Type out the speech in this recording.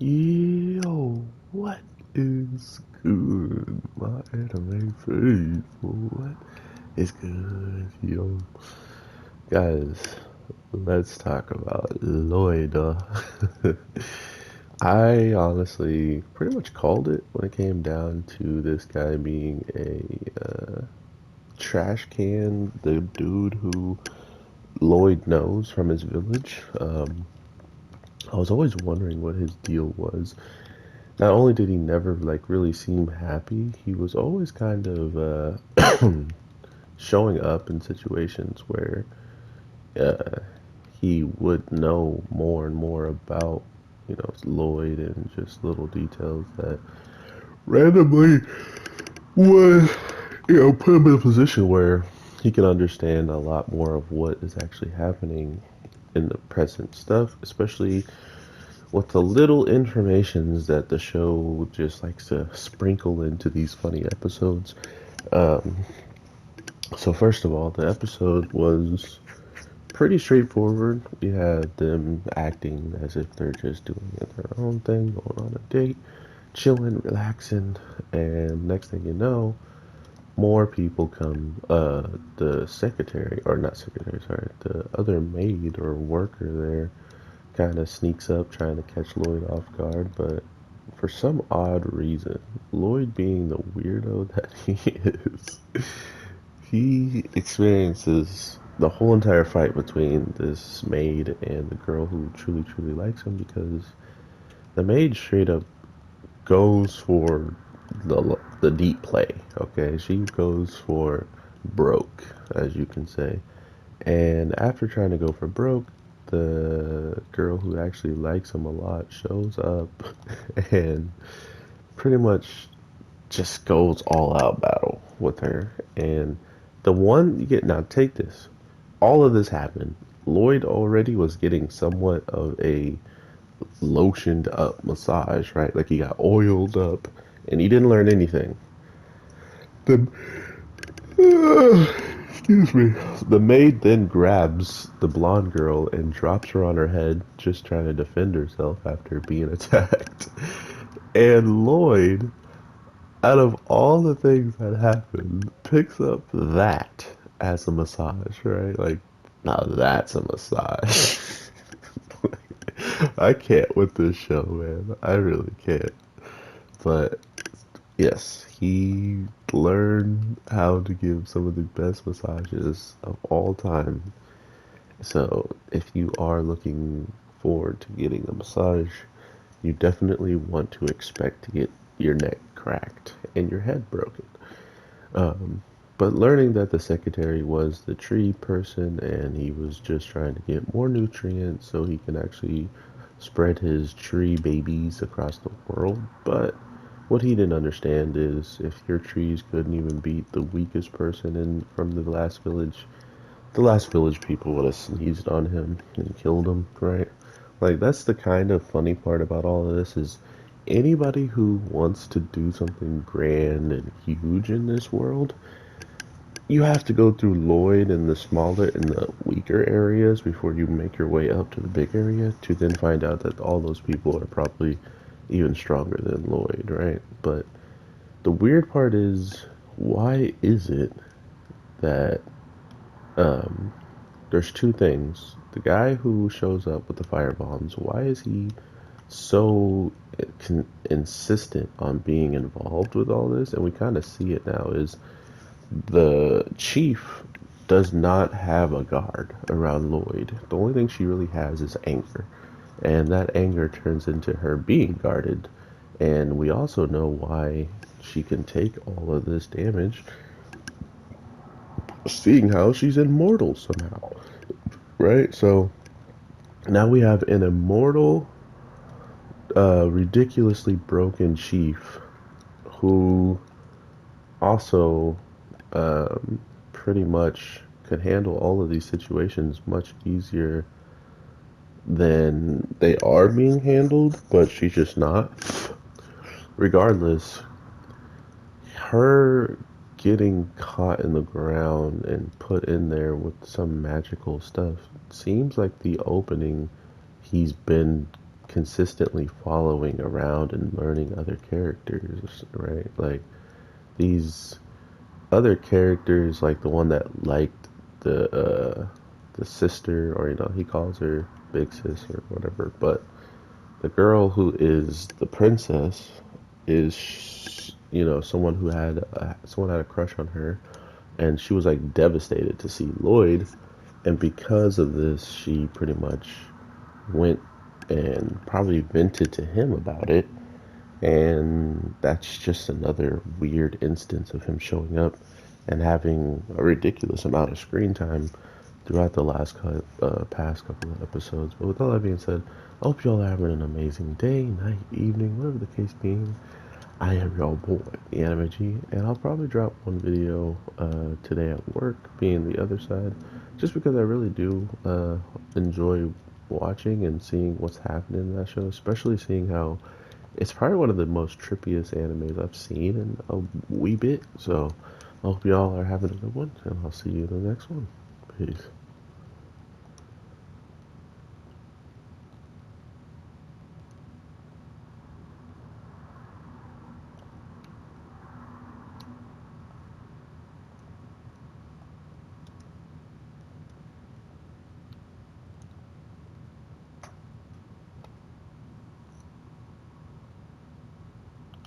Yo, what is good, my anime face? What is good, yo? Guys, let's talk about Lloyd. I honestly pretty much called it when it came down to this guy being a trash can, the dude who Lloyd knows from his village. I was always wondering what his deal was. Not only did he never like really seem happy, he was always kind of showing up in situations where uh, he would know more and more about, Lloyd and just little details that randomly would, put him in a position where he can understand a lot more of what is actually happening in the present stuff, especially with the little informations that the show just likes to sprinkle into these funny episodes. Um, so first of all, the episode was pretty straightforward. We had them acting as if they're just doing their own thing, going on a date, chilling, relaxing, and next thing you know, more people come. The secretary, or not secretary, sorry, the other maid or worker there kind of sneaks up trying to catch Lloyd off guard, but for some odd reason, Lloyd being the weirdo that he is, he experiences the whole entire fight between this maid and the girl who truly, truly likes him because the maid straight up goes for the deep play. Okay, she goes for broke, as you can say, and after trying to go for broke, the girl who actually likes him a lot shows up and pretty much just goes all out battle with her. And the one you get now, take this. All of this happened. Lloyd already was getting somewhat of a lotioned up massage, right? Like he got oiled up and he didn't learn anything. The excuse me. The maid then grabs the blonde girl and drops her on her head, just trying to defend herself after being attacked. And Lloyd, out of all the things that happened, picks up that as a massage, right? Like, now that's a massage. I can't with this show, man. I really can't. But yes, he learned how to give some of the best massages of all time. So if you are looking forward to getting a massage, you definitely want to expect to get your neck cracked and your head broken. Um, but learning that the secretary was the tree person and he was just trying to get more nutrients so he can actually spread his tree babies across the world. But what he didn't understand is if your trees couldn't even beat the weakest person in from the last village people would have sneezed on him and killed him, right? Like that's the kind of funny part about all of this is anybody who wants to do something grand and huge in this world, you have to go through Lloyd and the smaller and the weaker areas before you make your way up to the big area to then find out that all those people are probably even stronger than Lloyd, right? But the weird part is why is it that um there's two things. The guy who shows up with the fire bombs, why is he so insistent on being involved with all this? And we kind of see it now is the chief does not have a guard around Lloyd. The only thing she really has is anger. And that anger turns into her being guarded. And we also know why she can take all of this damage, seeing how she's immortal somehow. Right? So now we have an immortal, ridiculously broken chief who also pretty much could handle all of these situations much easier than they are being handled, but she's just not. Regardless, her getting caught in the ground and put in there with some magical stuff seems like the opening he's been consistently following around and learning other characters, right? Like these other characters, like the one that liked the sister, or he calls her big sis or whatever, but the girl who is the princess is, someone who had someone had a crush on her, and she was like devastated to see Lloyd, and because of this, she pretty much went and probably vented to him about it, and that's just another weird instance of him showing up and having a ridiculous amount of screen time throughout the past couple of episodes. But with all that being said, I hope y'all are having an amazing day, night, evening, whatever the case being. I am your boy, the Anime G, and I'll probably drop one video today at work, being the other side, just because I really do enjoy watching and seeing what's happening in that show, especially seeing how it's probably one of the most trippiest animes I've seen in a wee bit. So I hope y'all are having a good one, and I'll see you in the next one. Peace.